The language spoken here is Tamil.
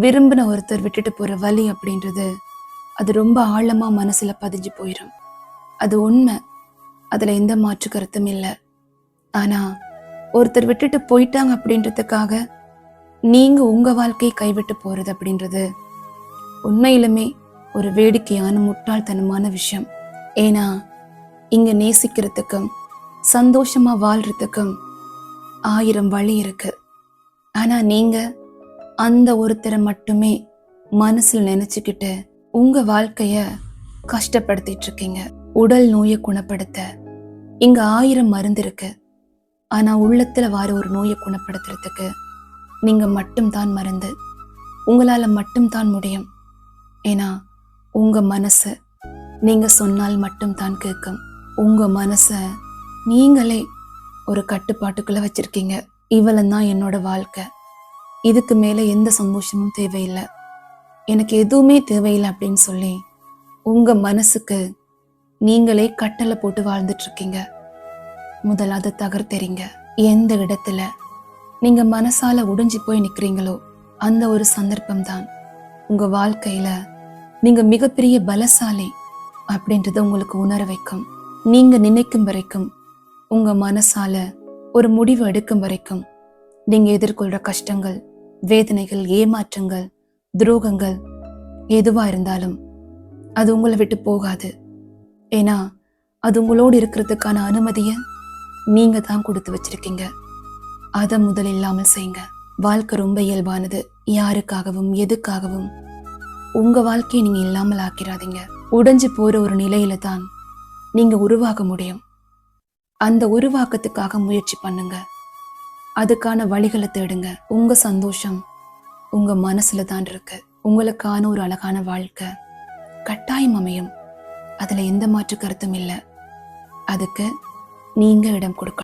விரும்பின ஒருத்தர் விட்டுட்டு போற வலி அப்படின்றது அது ரொம்ப ஆழமா மனசுல பதிஞ்சு போயிடும். அது உண்மை, அதுல எந்த மாற்று கருத்தும் இல்லை. ஆனா ஒருத்தர் விட்டுட்டு போயிட்டாங்க அப்படின்றதுக்காக நீங்க உங்க வாழ்க்கையை கைவிட்டு போறது அப்படின்றது உண்மையிலுமே ஒரு வேடிக்கையான முட்டாள்தனமான விஷயம். ஏன்னா இங்க நேசிக்கிறதுக்கும் சந்தோஷமா வாழ்றதுக்கும் 1000 வழி இருக்கு. ஆனா நீங்க அந்த ஒருத்தரை மட்டுமே மனசுல நினைச்சுக்கிட்டு உங்க வாழ்க்கைய கஷ்டப்படுத்திட்டு இருக்கீங்க. உடல் நோயை குணப்படுத்த இங்க 1000 மருந்து இருக்கு. ஆனா உள்ளத்துல வார ஒரு நோயை குணப்படுத்துறதுக்கு நீங்க மட்டும்தான் மருந்து. உங்களால மட்டும்தான் முடியும். ஏன்னா உங்க மனசு நீங்க சொன்னால் மட்டும்தான் கேட்கும். உங்க மனச நீங்களே ஒரு கட்டுப்பாட்டுக்குள்ள வச்சிருக்கீங்க. இவ்வளவு தான் என்னோட வாழ்க்கை, இதுக்கு மேல எந்த சந்தோஷமும் தேவையில்லை, எனக்கு எதுவுமே தேவையில்லை அப்படின்னு சொல்லி உங்க மனசுக்கு நீங்களே கட்டளை போட்டு வாழ்ந்துட்டு இருக்கீங்க. முதல்ல அதை தகர்த்தெறிங்க. எந்த இடத்துல நீங்க மனசால உடைஞ்சு போய் நிக்கிறீங்களோ அந்த ஒரு சந்தர்ப்பம் தான் உங்க வாழ்க்கையில நீங்க மிகப்பெரிய பலசாலி அப்படின்றத உங்களுக்கு உணர வைக்கும். நீங்க நினைக்கும் வரைக்கும், உங்க மனசால ஒரு முடிவு எடுக்கும் வரைக்கும் நீங்க எதிர்கொள்ற கஷ்டங்கள், வேதனைகள், ஏமாற்றங்கள், துரோகங்கள் எதுவா இருந்தாலும் அது உங்களை விட்டு போகாது. ஏன்னா அது உங்களோடு இருக்கிறதுக்கான அனுமதியை நீங்க தான் கொடுத்து வச்சிருக்கீங்க. அதை முதல் இல்லாமல் செய்யுங்க. வாழ்க்கை ரொம்ப இயல்பானது. யாருக்காகவும் எதுக்காகவும் உங்க வாழ்க்கையை நீங்க இல்லாமல் ஆக்கிறாதீங்க. உடைஞ்சு போற ஒரு நிலையில தான் நீங்க உருவாக முடியும். அந்த உருவாக்கத்துக்காக முயற்சி பண்ணுங்க. அதுக்கான வழிகளை தேடுங்க. உங்க சந்தோஷம் உங்க மனசுல தான் இருக்கு. உங்களுக்கான ஒரு அழகான வாழ்க்கை கட்டாயம் அமையும். அதுல எந்த மாற்று கருத்தும் இல்லை. அதுக்கு நீங்க இடம் கொடுக்கணும்.